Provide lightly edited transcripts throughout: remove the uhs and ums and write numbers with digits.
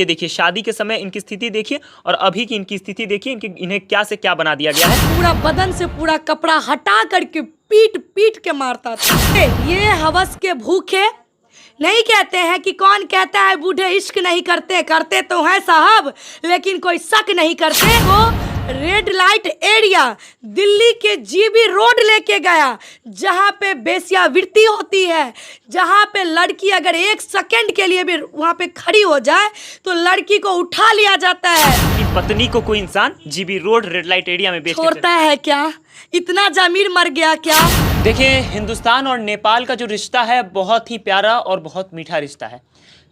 ये देखिए शादी के समय इनकी स्थिति देखिए और अभी की इनकी स्थिति देखिए, इन्हें क्या से क्या बना दिया गया है। पूरा बदन से पूरा कपड़ा हटा करके पीट पीट के मारता था। ये हवस के भूखे नहीं कहते हैं कि कौन कहता है बूढ़े इश्क नहीं करते, करते तो हैं साहब, लेकिन कोई शक नहीं करते। वो रेड लाइट एरिया दिल्ली के जीबी रोड लेके गया, जहाँ पे वेश्यावृत्ति होती है, जहाँ पे लड़की अगर 1 सेकंड के लिए भी वहाँ पे खड़ी हो जाए तो लड़की को उठा लिया जाता है। कि पत्नी को कोई इंसान GB road red light area में बेच छोड़ता है क्या? इतना जमीर मर गया क्या? देखिए हिंदुस्तान और नेपाल का जो रिश्ता है बहुत ही प्यारा और बहुत मीठा रिश्ता है,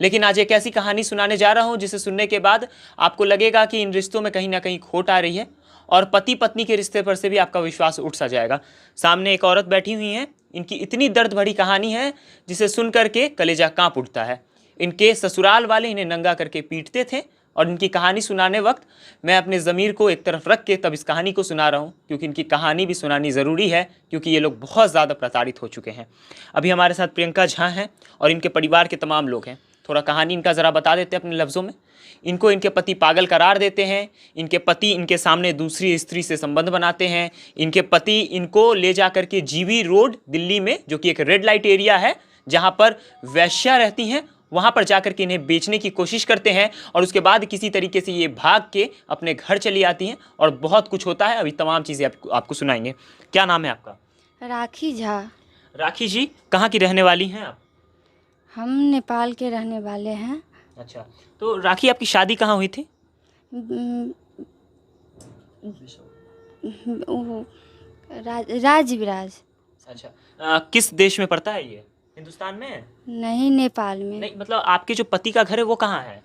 लेकिन आज एक ऐसी कहानी सुनाने जा रहा हूं जिसे सुनने के बाद आपको लगेगा कि इन रिश्तों में कहीं ना कहीं खोट आ रही है और पति पत्नी के रिश्ते पर से भी आपका विश्वास उठ सा जाएगा। सामने एक औरत बैठी हुई है, इनकी इतनी दर्द भरी कहानी है जिसे सुन करके कलेजा कांप उठता है। इनके ससुराल वाले इन्हें नंगा करके पीटते थे और इनकी कहानी सुनाने वक्त मैं अपने ज़मीर को एक तरफ रख के तब इस कहानी को सुना रहा हूँ, क्योंकि इनकी कहानी भी सुनानी ज़रूरी है, क्योंकि ये लोग बहुत ज़्यादा प्रताड़ित हो चुके हैं। अभी हमारे साथ प्रियंका झा हैं और इनके परिवार के तमाम लोग हैं। थोड़ा कहानी इनका ज़रा बता देते हैं अपने लफ्ज़ों में। इनको इनके पति पागल करार देते हैं, इनके पति इनके सामने दूसरी स्त्री से संबंध बनाते हैं, इनके पति इनको ले जा कर के जीबी रोड दिल्ली में, जो कि एक रेड लाइट एरिया है जहाँ पर वैश्या रहती हैं, वहाँ पर जाकर के इन्हें बेचने की कोशिश करते हैं और उसके बाद किसी तरीके से ये भाग के अपने घर चली आती हैं और बहुत कुछ होता है। अभी तमाम चीज़ें आपको सुनाएंगे। क्या नाम है आपका? राखी झा। राखी जी, कहाँ की रहने वाली हैं आप? हम नेपाल के रहने वाले हैं। अच्छा, तो राखी आपकी शादी कहाँ हुई थी? राजविराज। अच्छा, किस देश में पड़ता है ये? हिंदुस्तान में? नहीं, नेपाल में। नहीं, मतलब आपके जो पति का घर है वो कहाँ है?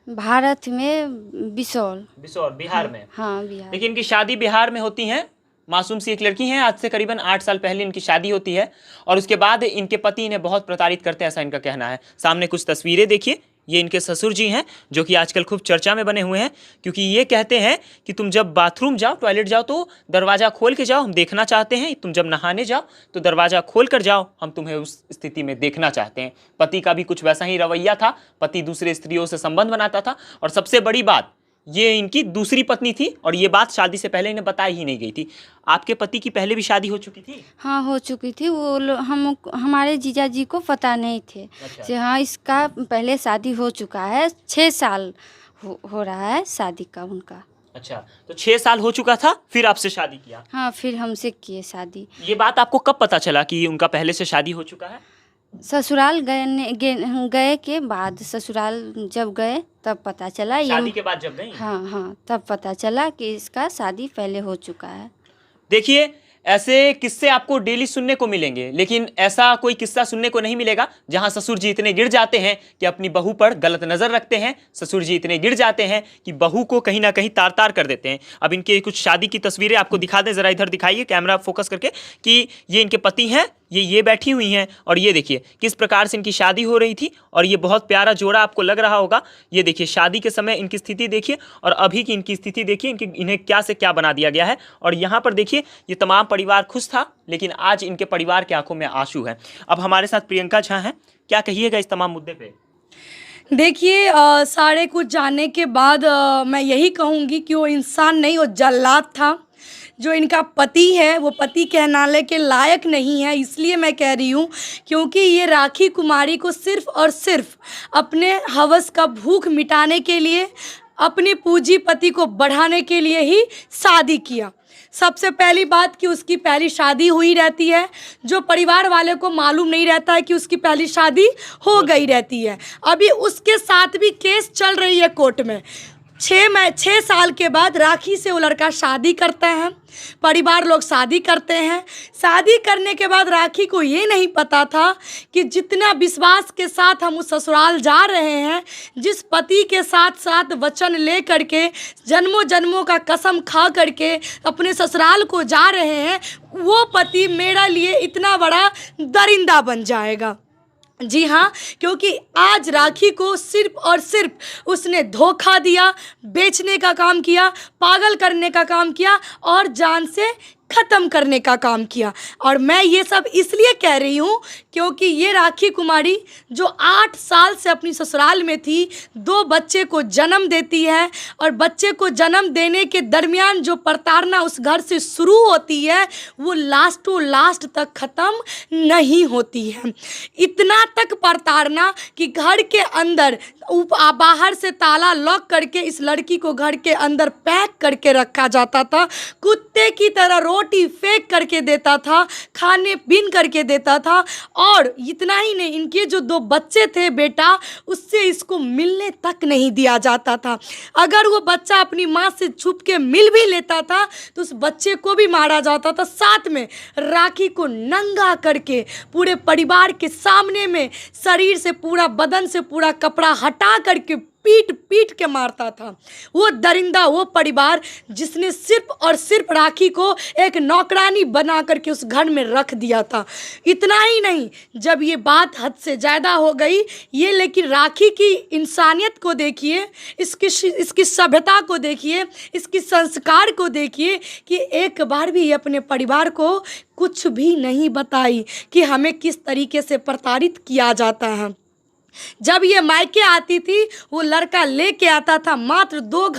भारत में बिसौल। बिसौल, बिहार में? हाँ, बिहार। लेकिन इनकी शादी बिहार में होती है। मासूम सी एक लड़की है, आज से करीबन 8 साल पहले इनकी शादी होती है और उसके बाद इनके पति इन्हें बहुत प्रताड़ित करते हैं, ऐसा इनका कहना है। सामने कुछ तस्वीरें देखिए, ये इनके ससुर जी हैं जो कि आजकल खूब चर्चा में बने हुए हैं, क्योंकि ये कहते हैं कि तुम जब बाथरूम जाओ, टॉयलेट जाओ तो दरवाज़ा खोल के जाओ, हम देखना चाहते हैं। तुम जब नहाने जाओ तो दरवाज़ा खोल कर जाओ, हम तुम्हें उस स्थिति में देखना चाहते हैं। पति का भी कुछ वैसा ही रवैया था, पति दूसरे स्त्रियों से संबंध बनाता था और सबसे बड़ी बात, ये इनकी दूसरी पत्नी थी और ये बात शादी से पहले इन्हें बताई ही नहीं गई थी। आपके पति की पहले भी शादी हो चुकी थी? हाँ, हो चुकी थी। वो हमारे जीजा जी को पता नहीं थे। अच्छा। हाँ, इसका पहले शादी हो चुका है। 6 साल हो रहा है शादी का उनका। अच्छा, तो 6 साल हो चुका था, फिर आपसे शादी किया? हाँ, फिर हमसे किए शादी। ये बात आपको कब पता चला कि उनका पहले से शादी हो चुका है? ससुराल गए के बाद, ससुराल जब गए तब पता चला। शादी के बाद जब गई? हाँ हाँ, तब पता चला कि इसका शादी पहले हो चुका है। देखिए, ऐसे किस्से आपको डेली सुनने को मिलेंगे, लेकिन ऐसा कोई किस्सा सुनने को नहीं मिलेगा जहां ससुर जी इतने गिर जाते हैं कि अपनी बहू पर गलत नज़र रखते हैं। ससुर जी इतने गिर जाते हैं कि बहू को कहीं ना कहीं तार तार कर देते हैं। अब इनके कुछ शादी की तस्वीरें आपको दिखा दें, ज़रा इधर दिखाइए कैमरा फोकस करके, कि ये इनके पति हैं, ये बैठी हुई हैं और ये देखिए किस प्रकार से इनकी शादी हो रही थी और ये बहुत प्यारा जोड़ा आपको लग रहा होगा। ये देखिए शादी के समय इनकी स्थिति देखिए और अभी की इनकी स्थिति देखिए, इन्हें क्या से क्या बना दिया गया है। और यहाँ पर देखिए ये तमाम परिवार खुश था, लेकिन आज इनके परिवार की आंखों में आंसू है। अब हमारे साथ प्रियंका झा हैं, क्या कहिएगा इस तमाम मुद्दे पे? देखिए, सारे कुछ जानने के बाद मैं यही कहूँगी कि वो इंसान नहीं, वो जल्लाद था। जो इनका पति है वो पति कहलाने के लायक नहीं है, इसलिए मैं कह रही हूँ, क्योंकि ये राखी कुमारी को सिर्फ़ और सिर्फ अपने हवस का भूख मिटाने के लिए, अपने पूंजीपति को बढ़ाने के लिए ही शादी किया। सबसे पहली बात कि उसकी पहली शादी हुई रहती है, जो परिवार वाले को मालूम नहीं रहता है कि उसकी पहली शादी हो गई रहती है। अभी उसके साथ भी केस चल रही है कोर्ट में। 6 साल के बाद राखी से वो लड़का शादी करता है, परिवार लोग शादी करते हैं। शादी करने के बाद राखी को ये नहीं पता था कि जितना विश्वास के साथ हम उस ससुराल जा रहे हैं, जिस पति के साथ साथ वचन ले करके, जन्मों जन्मों का कसम खा करके अपने ससुराल को जा रहे हैं, वो पति मेरा लिए इतना बड़ा दरिंदा बन जाएगा। जी हाँ, क्योंकि आज राखी को सिर्फ और सिर्फ उसने धोखा दिया, बेचने का काम किया, पागल करने का काम किया और जान से ख़त्म करने का काम किया। और मैं ये सब इसलिए कह रही हूँ क्योंकि ये राखी कुमारी जो 8 साल से अपनी ससुराल में थी, 2 बच्चे को जन्म देती है और बच्चे को जन्म देने के दरमियान जो प्रताड़ना उस घर से शुरू होती है वो लास्टों लास्ट तक ख़त्म नहीं होती है। इतना तक प्रताड़ना कि घर के अंदर बाहर से ताला लॉक करके इस लड़की को घर के अंदर पैक करके रखा जाता था, कुत्ते की तरह रोटी फेंक करके देता था, खाने बीन करके देता था। और इतना ही नहीं, इनके जो 2 बच्चे थे बेटा, उससे इसको मिलने तक नहीं दिया जाता था। अगर वो बच्चा अपनी माँ से छुप के मिल भी लेता था तो उस बच्चे को भी मारा जाता था। साथ में राखी को नंगा करके पूरे परिवार के सामने में शरीर से पूरा, बदन से पूरा कपड़ा हटा करके पीट पीट के मारता था। वो दरिंदा, वो परिवार जिसने सिर्फ और सिर्फ राखी को एक नौकरानी बना करके उस घर में रख दिया था। इतना ही नहीं, जब ये बात हद से ज़्यादा हो गई ये, लेकिन राखी की इंसानियत को देखिए, इसकी सभ्यता को देखिए, इसकी संस्कार को देखिए कि एक बार भी ये अपने परिवार को कुछ भी नहीं बताई कि हमें किस तरीके से प्रताड़ित किया जाता है। जब ये मायके आती थी वो लड़का लेके आता था, मात्र 2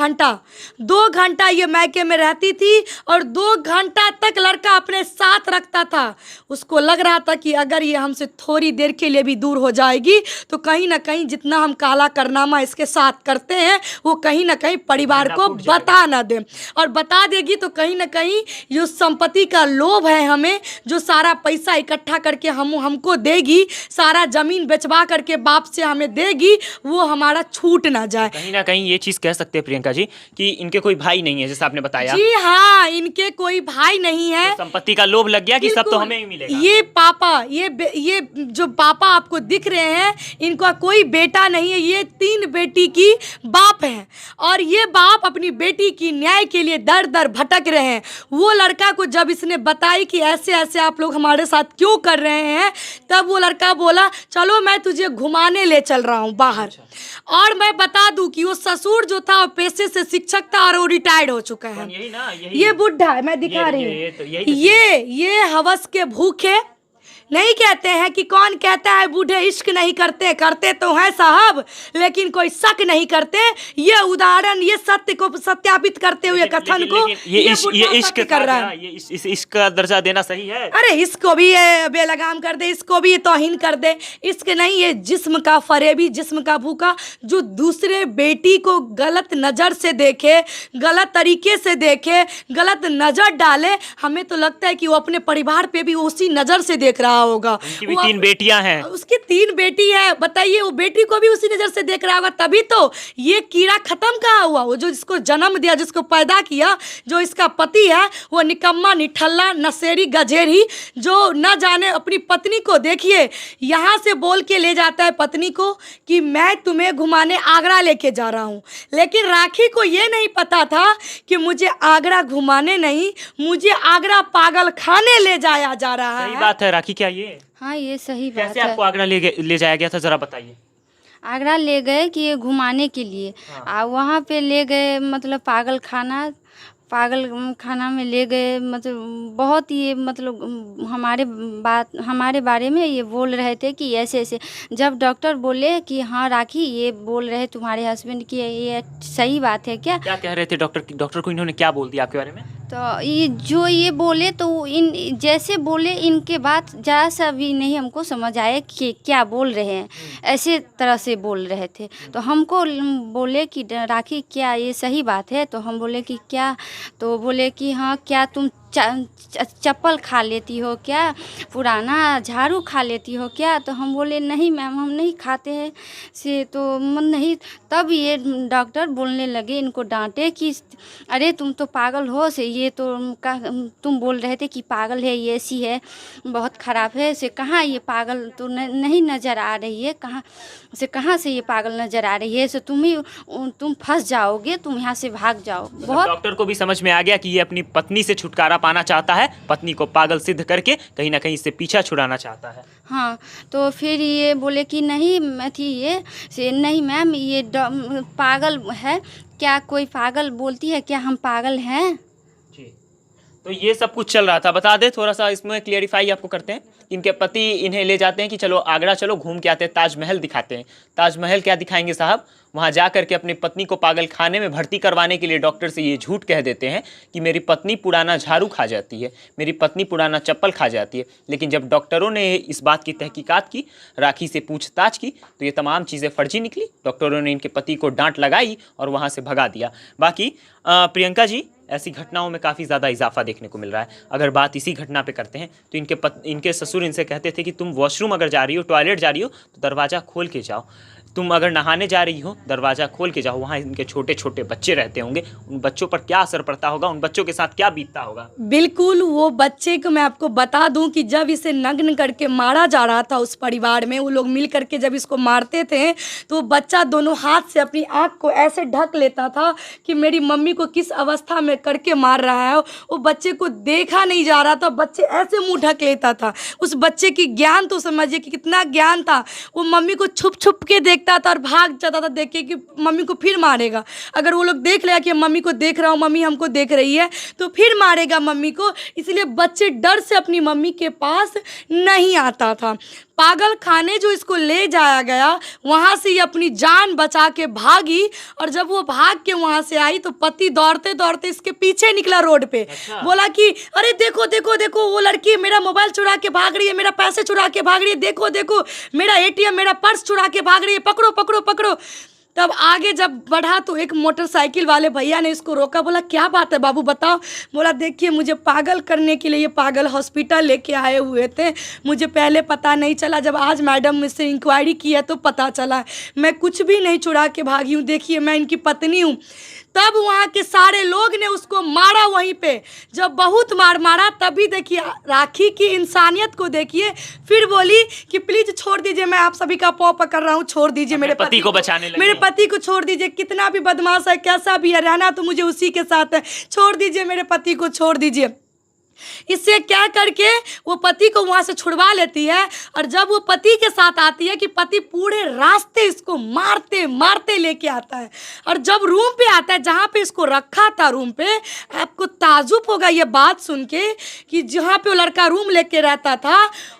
घंटा ये मायके में रहती थी और 2 घंटा तक लड़का अपने साथ रखता था। उसको लग रहा था कि अगर ये हमसे थोड़ी देर के लिए भी दूर हो जाएगी तो कहीं ना कहीं जितना हम काला कारनामा इसके साथ करते हैं वो कहीं ना कहीं परिवार को बता ना दे, और बता देगी तो कहीं ना कहीं जो संपत्ति का लोभ है हमें, जो सारा पैसा इकट्ठा करके हमको देगी, सारा ज़मीन बेचवा करके बाप से हमें देगी, वो हमारा छूट ना जाए। कहीं ना कहीं ये चीज कह सकते हैं प्रियंका जी कि इनके कोई भाई नहीं है, जैसे आपने बताया। जी हाँ, इनके कोई भाई नहीं है। तो संपत्ति का लोभ लग गया कि सब तो हमें ही मिलेगा। ये पापा, ये जो पापा आपको दिख रहे हैं, इनका कोई बेटा नहीं है, ये 3 बेटी की बाप है और ये बाप अपनी बेटी की न्याय के लिए दर दर भटक रहे हैं। वो लड़का को जब इसने बताई कि ऐसे ऐसे आप लोग हमारे साथ क्यों कर रहे हैं, तब वो लड़का बोला चलो मैं तुझे घुमाने ले चल रहा हूँ बाहर। और मैं बता दूं कि वो ससुर जो था वो पेशे से शिक्षक था और वो रिटायर्ड हो चुका है। ये बुढ़ा है, मैं दिखा रही हूँ। ये हवस के भूखे नहीं कहते हैं कि कौन कहता है बूढ़े इश्क नहीं करते, करते तो हैं साहब, लेकिन कोई शक नहीं करते। ये उदाहरण, ये सत्य को सत्यापित करते हुए कथन को ये इश्क कर रहा है। ये इश्क का दर्जा देना सही है? अरे इसको भी बेलगाम कर दे, इसको भी तौहीन कर दे। इश्क नहीं, ये जिस्म का फरेबी, जिस्म का भूखा जो दूसरे बेटी को गलत नज़र से देखे, गलत तरीके से देखे, गलत नज़र डाले। हमें तो लगता है कि वो अपने परिवार पे भी उसी नज़र से देख रहा होगा। उनकी भी 3 बेटियां हैं। उसकी 3 बेटी है, बताइए, वो बेटी को भी उसी नजर से देख रहा होगा। तभी तो ये कीड़ा खत्म कहाँ हुआ। वो जो जिसको जन्म दिया, जिसको पैदा किया, जो इसका पति है, वो निकम्मा, निठल्ला, नशेड़ी, गजेरी, जो न जाने अपनी पत्नी को, देखिए यहाँ से बोल के ले जाता है पत्नी को कि मैं तुम्हें घुमाने आगरा लेके जा रहा हूँ। लेकिन राखी को ये नहीं पता था कि मुझे आगरा घुमाने नहीं, मुझे आगरा पागल खाने ले जाया जा रहा है। सही बात है राखी, क्या ये? हाँ, ये सही बात कैसे है। आपको आगरा ले जाया गया था, जरा बताइए। आगरा ले गए कि ये घुमाने के लिए। वहाँ पे ले गए, मतलब पागल खाना में ले गए। मतलब बहुत ये, मतलब हमारे बारे में ये बोल रहे थे कि ऐसे ऐसे। जब डॉक्टर बोले कि हाँ राखी, ये बोल रहे तुम्हारे हस्बैंड की ये सही बात है क्या? क्या कह रहे थे डॉक्टर को? इन्होंने क्या बोल दिया आपके बारे में? तो ये बोले तो इन जैसे बोले, इनके बात ज़रा सा भी नहीं हमको समझ आया कि क्या बोल रहे हैं। ऐसे तरह से बोल रहे थे। तो हमको बोले कि राखी क्या ये सही बात है? तो हम बोले कि क्या? तो बोले कि हाँ, क्या तुम चप्पल खा लेती हो क्या? पुराना झाड़ू खा लेती हो क्या? तो हम बोले नहीं मैम, हम नहीं खाते हैं से, तो मन नहीं। तब ये डॉक्टर बोलने लगे, इनको डांटे कि अरे तुम तो पागल हो से, ये तो तुम बोल रहे थे कि पागल है, ये ऐसी है, बहुत ख़राब है से। कहाँ ये पागल तो नहीं नज़र आ रही है, कहाँ से ये पागल नज़र आ रही है से? तुम फंस जाओगे, तुम यहाँ से भाग जाओ। बहुत डॉक्टर को भी समझ में आ गया कि ये अपनी पत्नी से छुटकारा पाना चाहता है, पत्नी को पागल सिद्ध करके कहीं ना कहीं इससे पीछा छुड़ाना चाहता है। हाँ, तो फिर ये बोले कि नहीं नहीं मैम, ये पागल है क्या? कोई पागल बोलती है क्या हम पागल हैं? जी, तो ये सब कुछ चल रहा था। बता दे थोड़ा सा इसमें क्लियरिफाई आपको करते हैं। इनके पति इन्हें ले जाते हैं कि चलो आगरा चलो घूम के आते हैं, ताजमहल दिखाते हैं। ताजमहल क्या दिखाएंगे साहब, वहाँ जा करके अपनी पत्नी को पागल खाने में भर्ती करवाने के लिए डॉक्टर से ये झूठ कह देते हैं कि मेरी पत्नी पुराना झाड़ू खा जाती है, मेरी पत्नी पुराना चप्पल खा जाती है। लेकिन जब डॉक्टरों ने इस बात की तहकीकात की, राखी से पूछताछ की, तो ये तमाम चीज़ें फर्जी निकली। डॉक्टरों ने इनके पति को डांट लगाई और वहाँ से भगा दिया। बाकी प्रियंका जी, ऐसी घटनाओं में काफ़ी ज़्यादा इजाफा देखने को मिल रहा है। अगर बात इसी घटना पे करते हैं तो इनके ससुर इनसे कहते थे कि तुम वॉशरूम अगर जा रही हो, टॉयलेट जा रही हो तो दरवाज़ा खोल के जाओ, तुम अगर नहाने जा रही हो दरवाज़ा खोल के जाओ। वहाँ इनके छोटे छोटे बच्चे रहते होंगे, उन बच्चों पर क्या असर पड़ता होगा, उन बच्चों के साथ क्या बीतता होगा। बिल्कुल, वो बच्चे को मैं आपको बता दूं कि जब इसे नग्न करके मारा जा रहा था उस परिवार में, वो लोग मिल करके जब इसको मारते थे तो वो बच्चा दोनों हाथ से अपनी आँख को ऐसे ढक लेता था कि मेरी मम्मी को किस अवस्था में करके मार रहा है। वो बच्चे को देखा नहीं जा रहा था, बच्चे ऐसे मुँह ढक लेता था। उस बच्चे की ज्ञान तो समझिए कि कितना ज्ञान था। वो मम्मी को छुप छुप के देखता था और भाग जाता था देख के कि मम्मी को फिर मारेगा। अगर वो लोग देख लिया कि मम्मी को देख रहा हूँ, मम्मी हमको देख रही है, तो फिर मारेगा मम्मी को। इसलिए बच्चे डर से अपनी मम्मी के पास नहीं आता था। पागल खाने जो इसको ले जाया गया, वहाँ से ये अपनी जान बचा के भागी, और जब वो भाग के वहाँ से आई तो पति दौड़ते दौड़ते इसके पीछे निकला रोड पे। अच्छा। बोला कि अरे देखो देखो देखो, वो लड़की मेरा मोबाइल चुरा के भाग रही है, मेरा पैसे चुरा के भाग रही है, देखो देखो मेरा ATM, मेरा पर्स चुरा के भाग रही है, पकड़ो पकड़ो पकड़ो। तब आगे जब बढ़ा तो एक मोटरसाइकिल वाले भैया ने इसको रोका। बोला क्या बात है बाबू बताओ। बोला देखिए, मुझे पागल करने के लिए ये पागल हॉस्पिटल लेके आए हुए थे, मुझे पहले पता नहीं चला, जब आज मैडम मुझसे इंक्वायरी की है तो पता चला। मैं कुछ भी नहीं चुरा के भागी हूँ, देखिए मैं इनकी पत्नी हूँ। तब वहाँ के सारे लोग ने उसको मारा वहीं पे। जब बहुत मार मारा तभी देखिए राखी की इंसानियत को देखिए। फिर बोली कि प्लीज छोड़ दीजिए, मैं आप सभी का पाँव पकड़ रहा हूँ, छोड़ दीजिए मेरे पति को बचाने लगे। मेरे पति को छोड़ दीजिए, कितना भी बदमाश है, कैसा भी है, रहना तो मुझे उसी के साथ है, छोड़ दीजिए मेरे पति को, छोड़ दीजिए। इससे क्या करके वो पति को वहाँ से छुड़वा लेती है। और जब वो पति के साथ आती है कि पति पूरे रास्ते इसको मारते मारते लेके आता है, और जब रूम पे आता है जहाँ पे इसको रखा था, रूम पे, आपको ताजुब होगा ये बात सुन के कि जहाँ पे वो लड़का रूम लेके रहता था,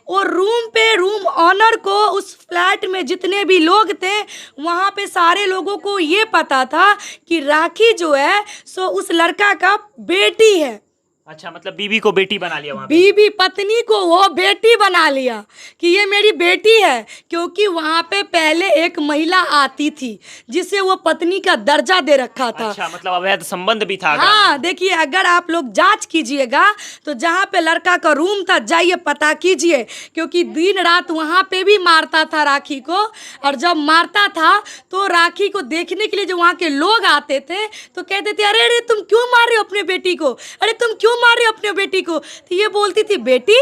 और रूम पे रूम ऑनर को, उस फ्लैट में जितने भी लोग थे वहाँ पे सारे लोगों को ये पता था कि राखी जो है सो उस लड़का का बेटी है। अच्छा, मतलब बीवी को बेटी बना लिया वहाँ पे। बीवी पत्नी को वो बेटी बना लिया कि ये मेरी बेटी है, क्योंकि वहाँ पे पहले एक महिला आती थी जिसे वो पत्नी का दर्जा दे रखा था। अच्छा, मतलब अवैध संबंध भी था। हाँ देखिए, अगर आप लोग जांच कीजिएगा तो जहाँ पे लड़का का रूम था जाइए पता कीजिए, क्योंकि दिन रात वहाँ पे भी मारता था राखी को। और जब मारता था तो राखी को देखने के लिए जो वहाँ के लोग आते थे तो कहते थे अरे अरे तुम क्यों मार रहे हो अपने बेटी को, अरे तुम क्यों मार रहे हो अपने बेटी को। तो ये बोलती थी बेटी,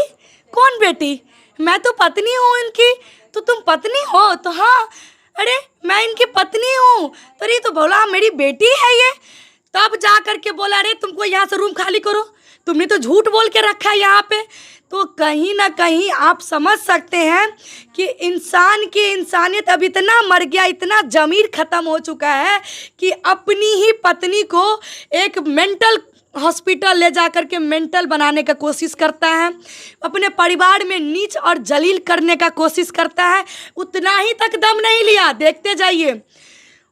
कौन बेटी, मैं तो पत्नी हूँ इनकी। तो तुम पत्नी हो? तो हाँ, अरे मैं इनकी पत्नी हूँ। तो ये तो बोला मेरी बेटी है ये। तब जा करके बोला अरे तुमको यहाँ से रूम खाली करो, तुमने तो झूठ बोल के रखा है यहाँ पे। तो कहीं ना कहीं आप समझ सकते हैं कि इंसान की इंसानियत अब इतना मर गया, इतना ज़मीर ख़त्म हो चुका है कि अपनी ही पत्नी को एक मेंटल हॉस्पिटल ले जा कर के मेंटल बनाने का कोशिश करता है, अपने परिवार में नीच और जलील करने का कोशिश करता है। उतना ही तक दम नहीं लिया, देखते जाइए।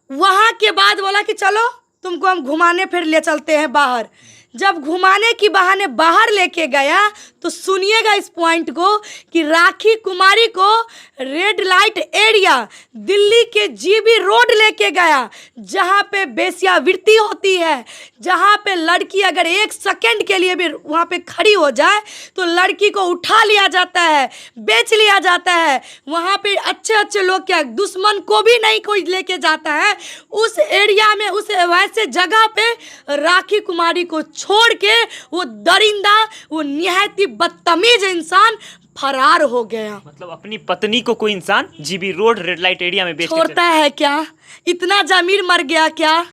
वहाँ के बाद बोला कि चलो तुमको हम घुमाने फिर ले चलते हैं बाहर। जब घुमाने की बहाने बाहर लेके गया तो सुनिएगा इस पॉइंट को कि राखी कुमारी को रेड लाइट एरिया दिल्ली के GB रोड लेके गया, जहाँ पे बेश्यावृत्ति होती है, जहाँ पे लड़की अगर 1 सेकंड के लिए भी वहाँ पे खड़ी हो जाए तो लड़की को उठा लिया जाता है, बेच लिया जाता है। वहाँ पे अच्छे अच्छे लोग, क्या दुश्मन को भी नहीं कोई लेके जाता है। उस एरिया में, उस वैसे जगह पे राखी कुमारी को छोड़ के वो दरिंदा, वो निहायती बदतमीज इंसान फरार हो गया। मतलब अपनी पत्नी को कोई इंसान GB road red light area में बेच के छोड़ता है क्या? इतना जमीर मर गया क्या?